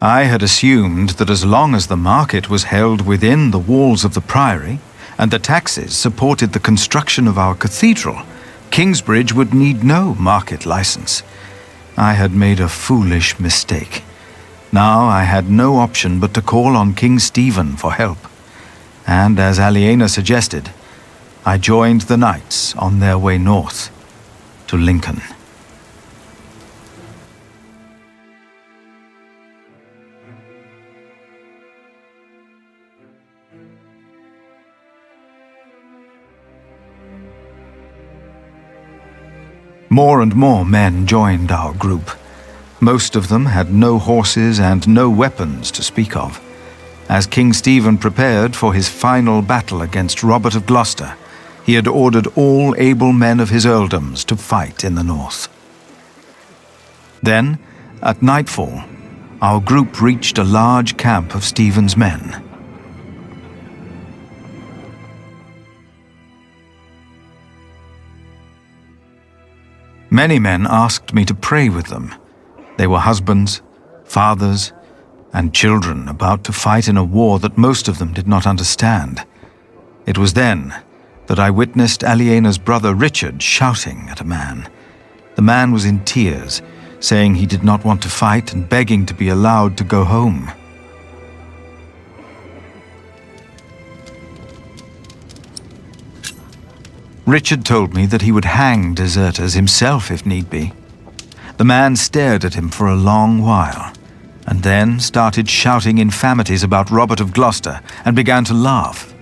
I had assumed that as long as the market was held within the walls of the priory, and the taxes supported the construction of our cathedral, Kingsbridge would need no market license. I had made a foolish mistake. Now I had no option but to call on King Stephen for help. And as Aliena suggested, I joined the knights on their way north to Lincoln. More and more men joined our group. Most of them had no horses and no weapons to speak of. As King Stephen prepared for his final battle against Robert of Gloucester, he had ordered all able men of his earldoms to fight in the north. Then, at nightfall, our group reached a large camp of Stephen's men. Many men asked me to pray with them. They were husbands, fathers, and children about to fight in a war that most of them did not understand. It was then that I witnessed Aliena's brother Richard shouting at a man. The man was in tears, saying he did not want to fight and begging to be allowed to go home. Richard told me that he would hang deserters himself if need be. The man stared at him for a long while, and then started shouting infamities about Robert of Gloucester and began to laugh.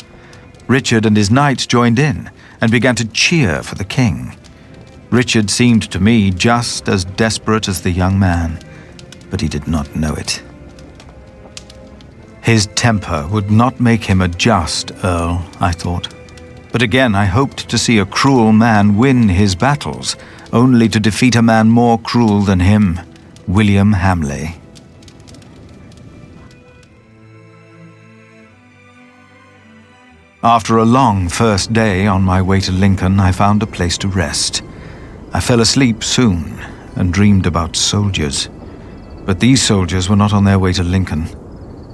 Richard and his knights joined in and began to cheer for the king. Richard seemed to me just as desperate as the young man, but he did not know it. His temper would not make him a just earl, I thought. But again I hoped to see a cruel man win his battles, only to defeat a man more cruel than him, William Hamley. After a long first day on my way to Lincoln, I found a place to rest. I fell asleep soon and dreamed about soldiers. But these soldiers were not on their way to Lincoln.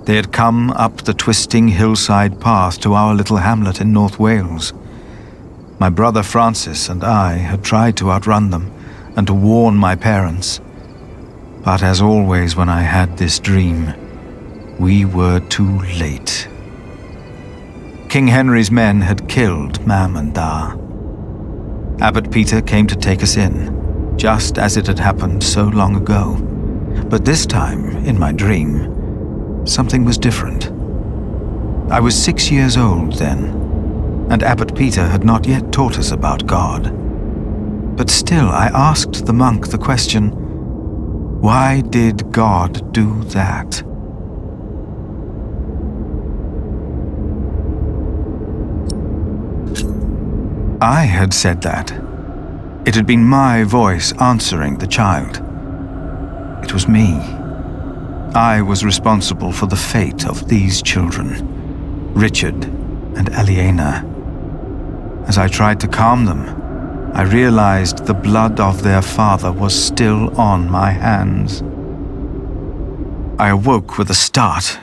They had come up the twisting hillside path to our little hamlet in North Wales. My brother Francis and I had tried to outrun them and to warn my parents. But as always when I had this dream, we were too late. King Henry's men had killed Mam and Da. Abbot Peter came to take us in, just as it had happened so long ago. But this time, in my dream, something was different. I was 6 years old then, and Abbot Peter had not yet taught us about God. But still I asked the monk the question, why did God do that? I had said that. It had been my voice answering the child. It was me. I was responsible for the fate of these children, Richard and Aliena. As I tried to calm them, I realized the blood of their father was still on my hands. I awoke with a start.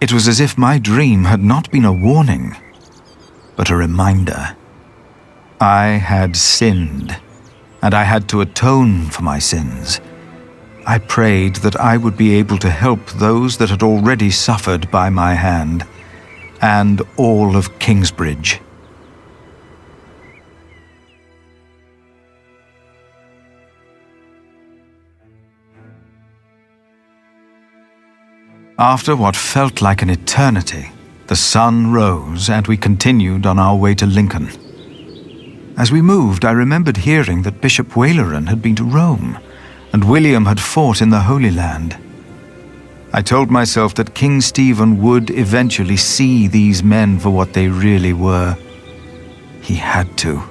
It was as if my dream had not been a warning, but a reminder. I had sinned, and I had to atone for my sins. I prayed that I would be able to help those that had already suffered by my hand, and all of Kingsbridge. After what felt like an eternity, the sun rose and we continued on our way to Lincoln. As we moved, I remembered hearing that Bishop Waleran had been to Rome, and William had fought in the Holy Land. I told myself that King Stephen would eventually see these men for what they really were. He had to.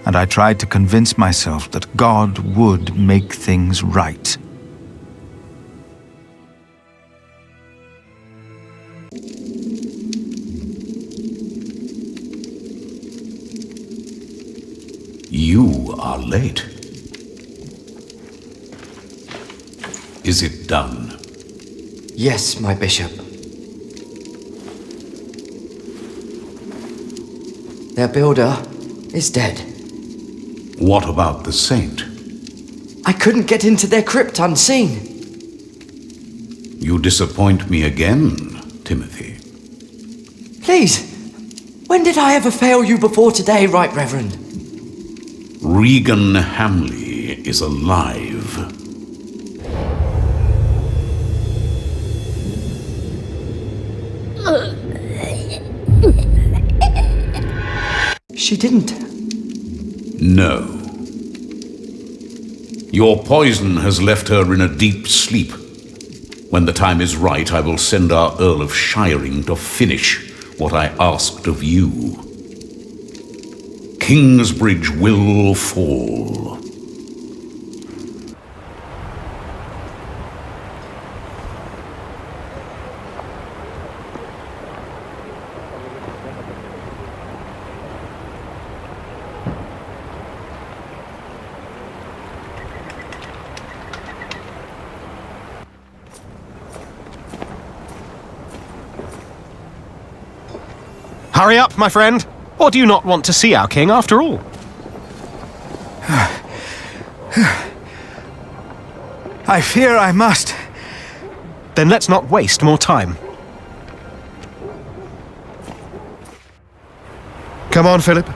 And I tried to convince myself that God would make things right. You are late. Is it done? Yes, my bishop. Their builder is dead. What about the saint? I couldn't get into their crypt unseen. You disappoint me again, Timothy. Please, when did I ever fail you before today, Right Reverend? Regan Hamley is alive. She didn't. No. Your poison has left her in a deep sleep. When the time is right, I will send our Earl of Shiring to finish what I asked of you. Kingsbridge will fall. Hurry up, my friend! Or do you not want to see our king after all? I fear I must. Then let's not waste more time. Come on, Philip.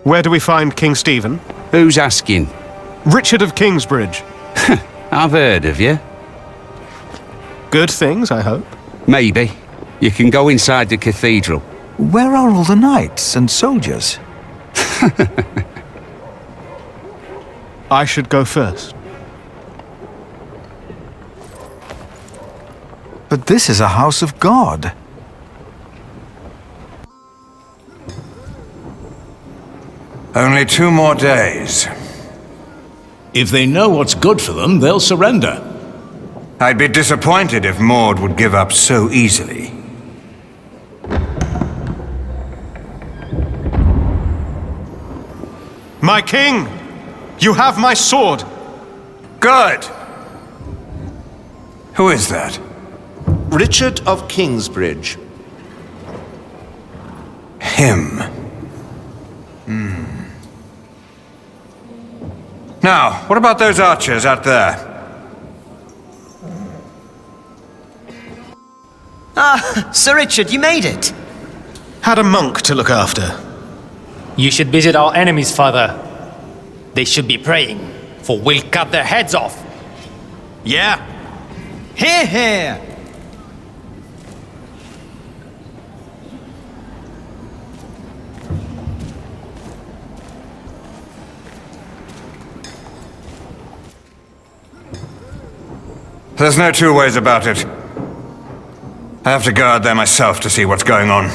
Where do we find King Stephen? Who's asking? Richard of Kingsbridge. I've heard of you. Good things, I hope. Maybe. You can go inside the cathedral. Where are all the knights and soldiers? I should go first. But this is a house of God. Only 2 more days. If they know what's good for them, they'll surrender. I'd be disappointed if Maud would give up so easily. My king! You have my sword! Good! Who is that? Richard of Kingsbridge. Him. Now, what about those archers out there? Ah, Sir Richard, you made it! Had a monk to look after. You should visit our enemies, father. They should be praying, for we'll cut their heads off. Yeah. Hear, hear! There's no 2 ways about it. I have to go out there myself to see what's going on.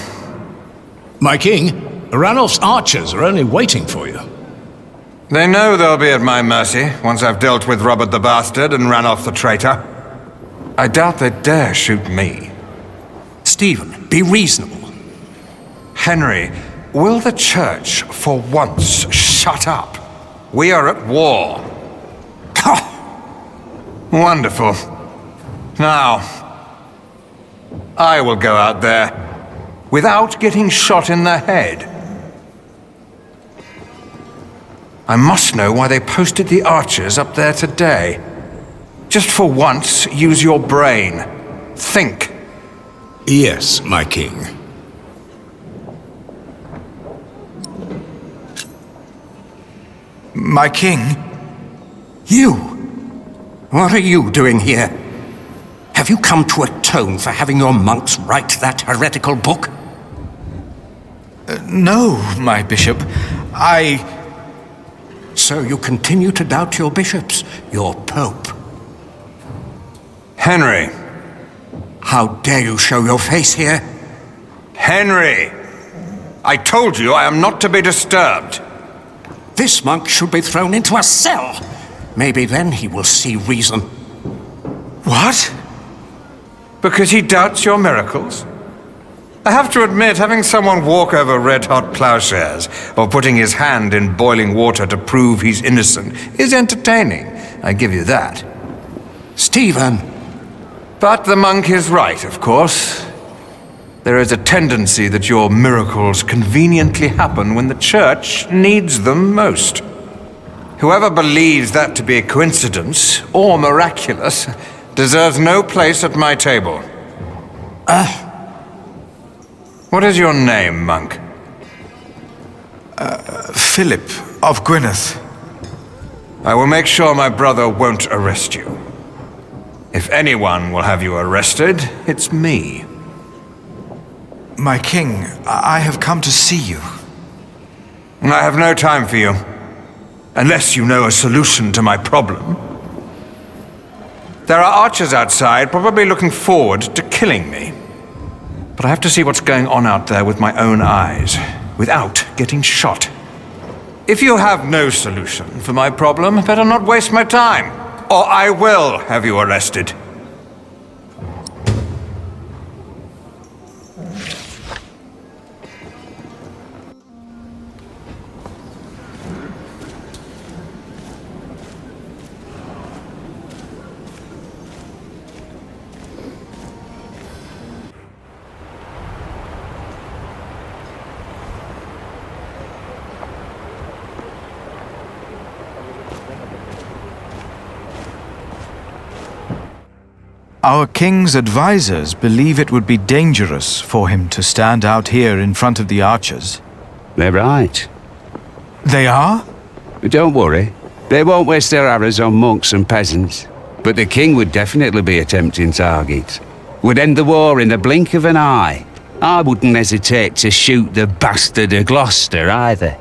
My king, Ranulph's archers are only waiting for you. They know they'll be at my mercy once I've dealt with Robert the Bastard and Ranulph the traitor. I doubt they dare shoot me. Stephen, be reasonable. Henry, will the church for once shut up? We are at war. Wonderful. Now, I will go out there without getting shot in the head. I must know why they posted the archers up there today. Just for once, use your brain. Think. Yes, my king. My king? You? What are you doing here? Have you come to atone for having your monks write that heretical book? No, my bishop. So you continue to doubt your bishops, your pope. Henry. How dare you show your face here? Henry! I told you I am not to be disturbed. This monk should be thrown into a cell. Maybe then he will see reason. What? Because he doubts your miracles? I have to admit, having someone walk over red-hot plowshares or putting his hand in boiling water to prove he's innocent is entertaining. I give you that. Stephen! But the monk is right, of course. There is a tendency that your miracles conveniently happen when the church needs them most. Whoever believes that to be a coincidence or miraculous deserves no place at my table. What is your name, monk? Philip of Gwynedd. I will make sure my brother won't arrest you. If anyone will have you arrested, it's me. My king, I have come to see you. I have no time for you. Unless you know a solution to my problem. There are archers outside, probably looking forward to killing me. But I have to see what's going on out there with my own eyes, without getting shot. If you have no solution for my problem, better not waste my time, or I will have you arrested. Our king's advisors believe it would be dangerous for him to stand out here in front of the archers. They're right. They are? But don't worry. They won't waste their arrows on monks and peasants. But the king would definitely be a tempting target. Would end the war in the blink of an eye. I wouldn't hesitate to shoot the bastard of Gloucester either.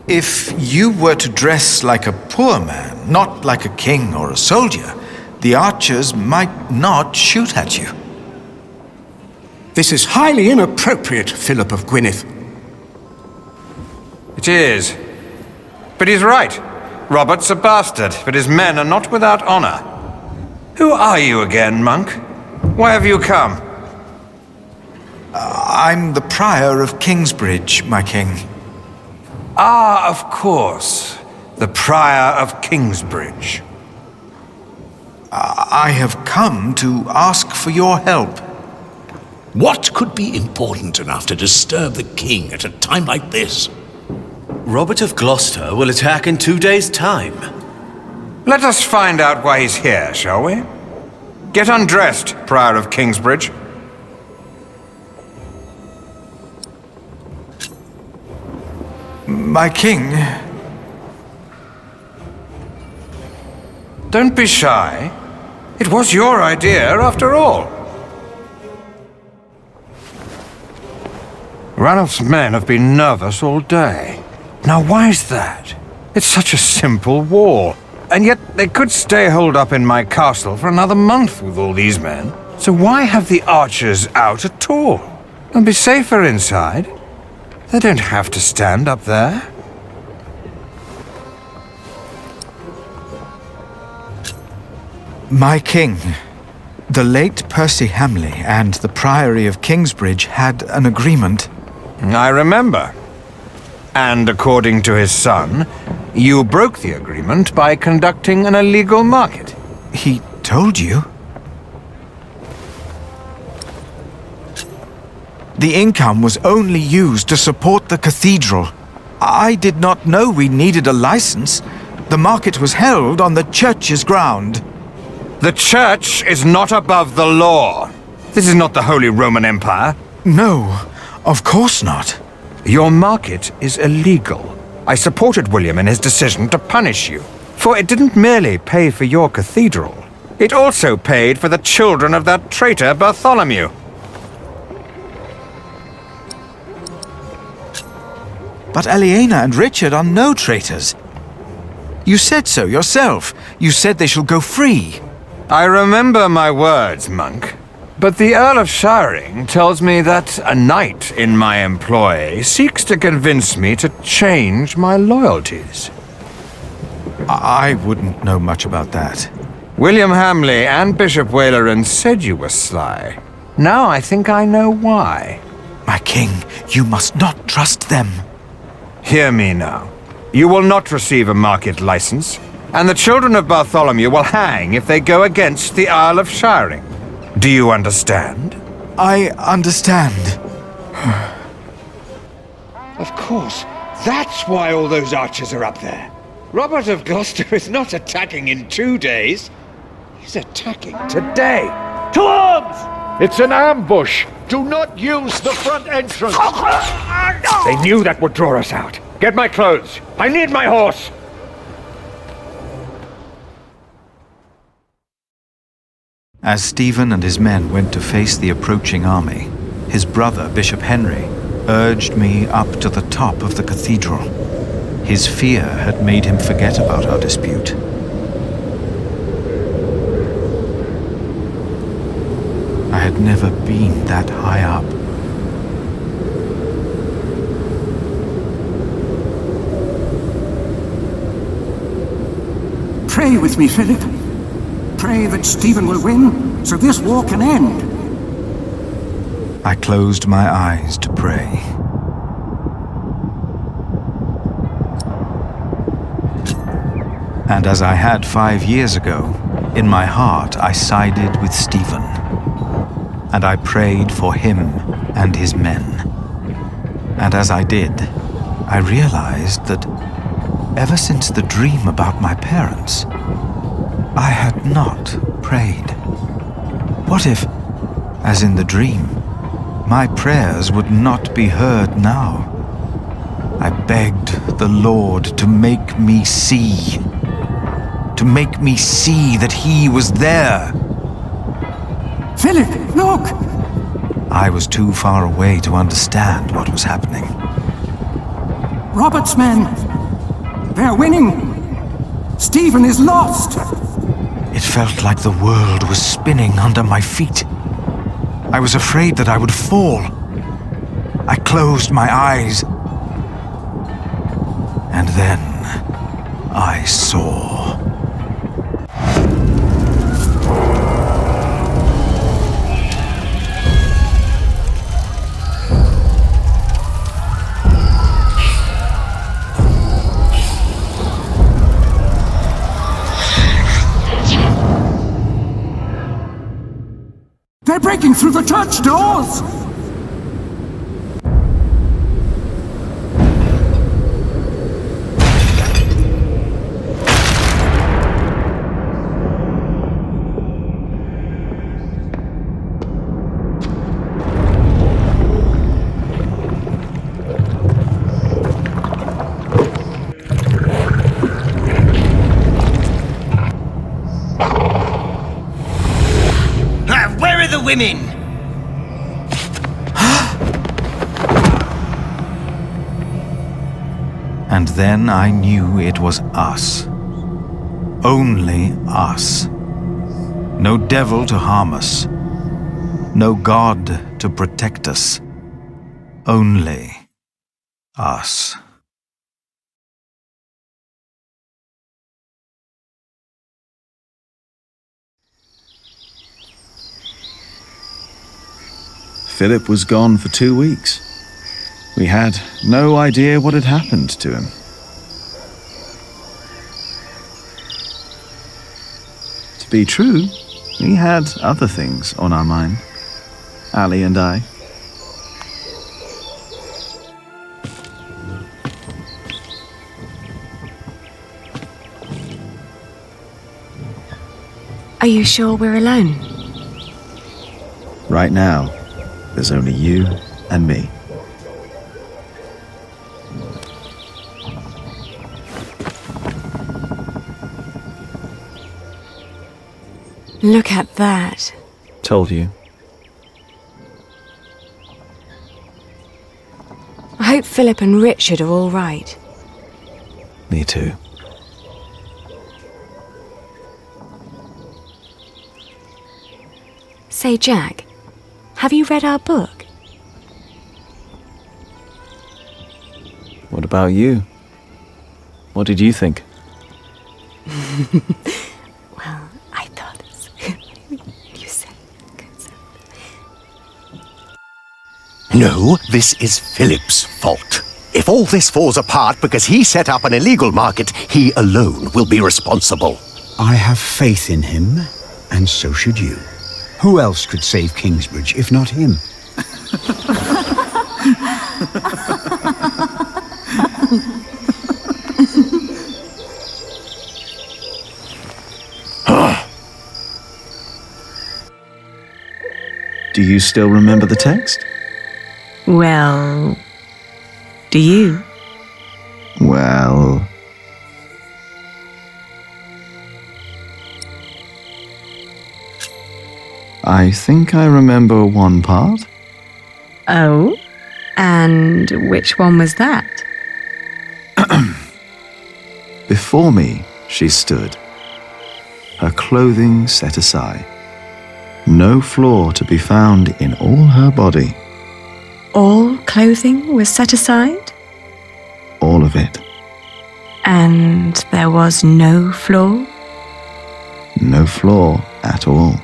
If you were to dress like a poor man, not like a king or a soldier, the archers might not shoot at you. This is highly inappropriate, Philip of Gwynedd. It is. But he's right. Robert's a bastard, but his men are not without honor. Who are you again, monk? Why have you come? I'm the prior of Kingsbridge, my king. Ah, of course. The Prior of Kingsbridge. I have come to ask for your help. What could be important enough to disturb the king at a time like this? Robert of Gloucester will attack in 2 days' time. Let us find out why he's here, shall we? Get undressed, Prior of Kingsbridge. My king... Don't be shy. It was your idea, after all. Ranulph's men have been nervous all day. Now, why is that? It's such a simple war. And yet, they could stay holed up in my castle for another month with all these men. So why have the archers out at all? They'll be safer inside. They don't have to stand up there. My king, the late Percy Hamley and the Priory of Kingsbridge had an agreement. I remember. And according to his son, you broke the agreement by conducting an illegal market. He told you? The income was only used to support the cathedral. I did not know we needed a license. The market was held on the church's ground. The church is not above the law. This is not the Holy Roman Empire. No, of course not. Your market is illegal. I supported William in his decision to punish you, for it didn't merely pay for your cathedral. It also paid for the children of that traitor Bartholomew. But Aliena and Richard are no traitors. You said so yourself. You said they shall go free. I remember my words, monk. But the Earl of Shiring tells me that a knight in my employ seeks to convince me to change my loyalties. I wouldn't know much about that. William Hamley and Bishop Waleran said you were sly. Now I think I know why. My king, you must not trust them. Hear me now. You will not receive a market license, and the children of Bartholomew will hang if they go against the Earl of Shiring. Do you understand? I understand. Of course. That's why all those archers are up there. Robert of Gloucester is not attacking in 2 days. He's attacking today. To arms! It's an ambush. Do not use the front entrance. They knew that would draw us out. Get my clothes. I need my horse. As Stephen and his men went to face the approaching army, his brother, Bishop Henry, urged me up to the top of the cathedral. His fear had made him forget about our dispute. I had never been that high up. Pray with me, Philip. Pray that Stephen will win, so this war can end. I closed my eyes to pray. And as I had 5 years ago, in my heart I sided with Stephen. And I prayed for him and his men. And as I did, I realized that ever since the dream about my parents, I had not prayed. What if, as in the dream, my prayers would not be heard now? I begged the Lord to make me see. To make me see that he was there. Philip, look! I was too far away to understand what was happening. Robert's men. They're winning. Stephen is lost. It felt like the world was spinning under my feet. I was afraid that I would fall. I closed my eyes. And then I saw. They're breaking through the church doors! Where are the women? And then I knew it was us. Only us. No devil to harm us. No God to protect us. Only us. Philip was gone for 2 weeks. We had no idea what had happened to him. To be true, we had other things on our mind. Ali and I. Are you sure we're alone? Right now, there's only you and me. Look at that. Told you. I hope Philip and Richard are all right. Me too. Say, Jack, have you read our book? What about you? What did you think? Well, I thought you said. No, this is Philip's fault. If all this falls apart because he set up an illegal market, he alone will be responsible. I have faith in him, and so should you. Who else could save Kingsbridge if not him? Do you still remember the text? Well, do you? Well... I think I remember one part. Oh? And which one was that? Before me, she stood, her clothing set aside, no flaw to be found in all her body. All clothing was set aside? All of it. And there was no flaw? No flaw at all.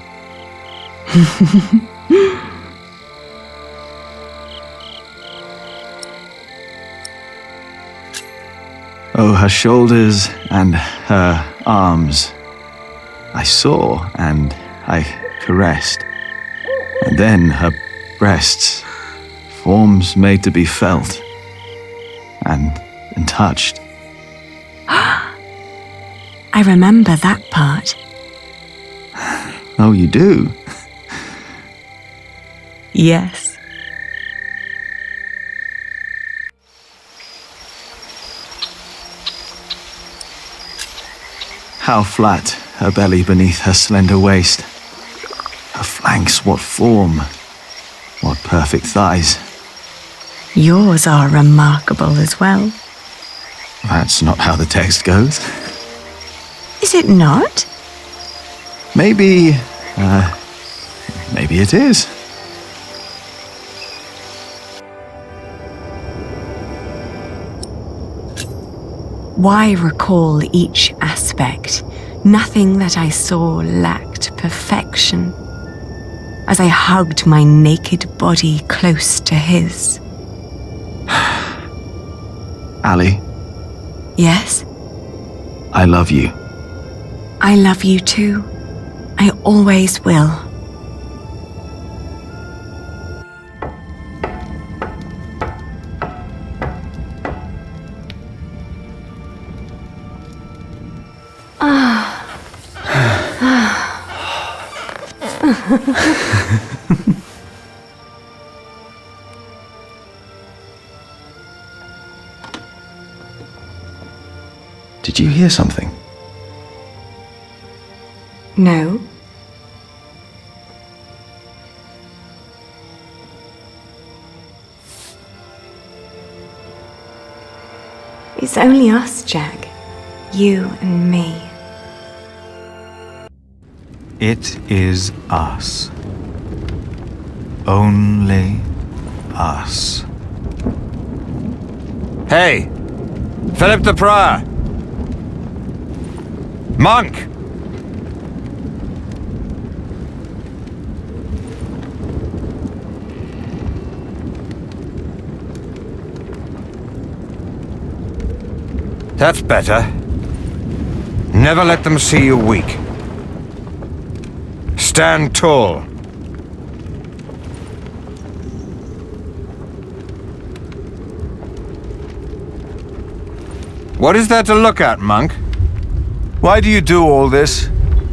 Oh, her shoulders and her arms. I saw and I caressed. And then her breasts, forms made to be felt and touched. I remember that part. Oh, you do? Yes. How flat her belly beneath her slender waist. Her flanks, what form. What perfect thighs. Yours are remarkable as well. That's not how the text goes. Is it not? Maybe it is. Why recall each aspect? Nothing that I saw lacked perfection. As I hugged my naked body close to his. Ali, Yes? I love you. I love you too. I always will. Did you hear something? No. It's only us, Jack. You and me. It is us. Only us. Hey! Philip the Prior! Monk! That's better. Never let them see you weak. Stand tall. What is there to look at, monk? Why do you do all this?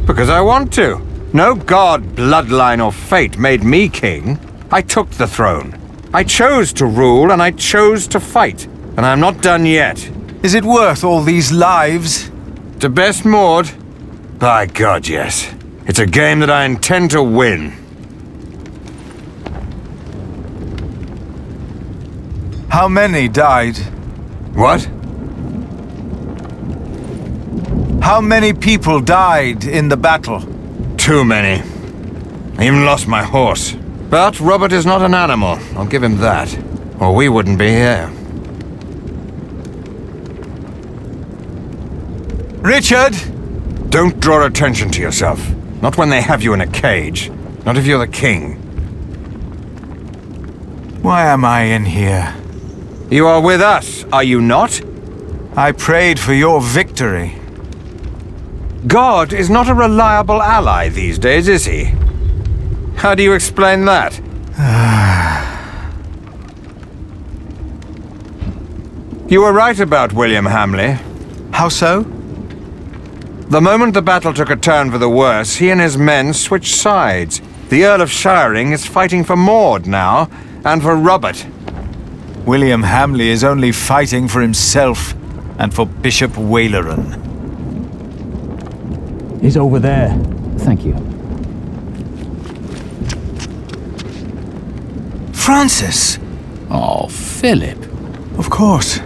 Because I want to. No god, bloodline, or fate made me king. I took the throne. I chose to rule and I chose to fight. And I'm not done yet. Is it worth all these lives? To best Maud? By God, yes. It's a game that I intend to win. How many died? What? How many people died in the battle? Too many. I even lost my horse. But Robert is not an animal, I'll give him that. Or we wouldn't be here. Richard! Don't draw attention to yourself. Not when they have you in a cage. Not if you're the king. Why am I in here? You are with us, are you not? I prayed for your victory. God is not a reliable ally these days, is he? How do you explain that? You were right about William Hamley. How so? The moment the battle took a turn for the worse, he and his men switched sides. The Earl of Shiring is fighting for Maud now, and for Robert. William Hamley is only fighting for himself and for Bishop Waleran. He's over there. Thank you. Francis! Oh, Philip. Of course.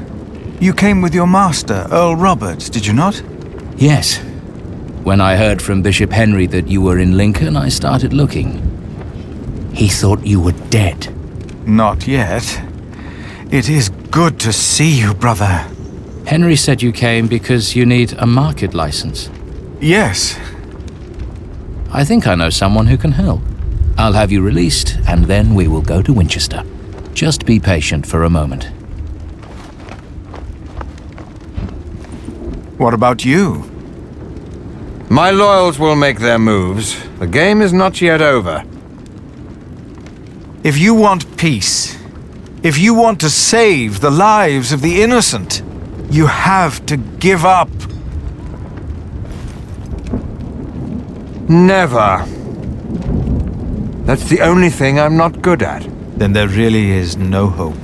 You came with your master, Earl Robert, did you not? Yes. When I heard from Bishop Henry that you were in Lincoln, I started looking. He thought you were dead. Not yet. It is good to see you, brother. Henry said you came because you need a market license. Yes. I think I know someone who can help. I'll have you released, and then we will go to Winchester. Just be patient for a moment. What about you? My loyals will make their moves. The game is not yet over. If you want peace, if you want to save the lives of the innocent, you have to give up. Never. That's the only thing I'm not good at. Then there really is no hope.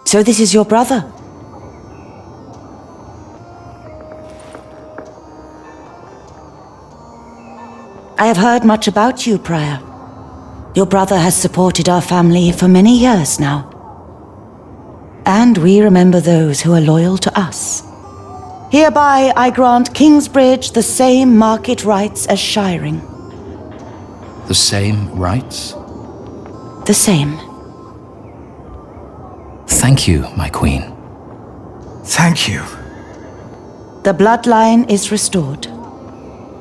So this is your brother? I have heard much about you, Prior. Your brother has supported our family for many years now. And we remember those who are loyal to us. Hereby I grant Kingsbridge the same market rights as Shiring. The same rights? The same. Thank you, my queen. Thank you. The bloodline is restored.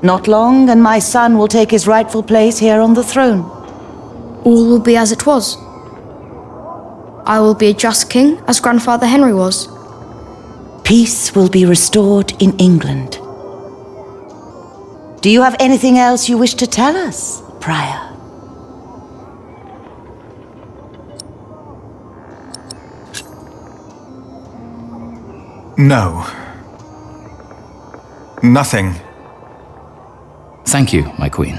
Not long, and my son will take his rightful place here on the throne. All will be as it was. I will be a just king, as Grandfather Henry was. Peace will be restored in England. Do you have anything else you wish to tell us, Prior? No. Nothing. Thank you, my queen.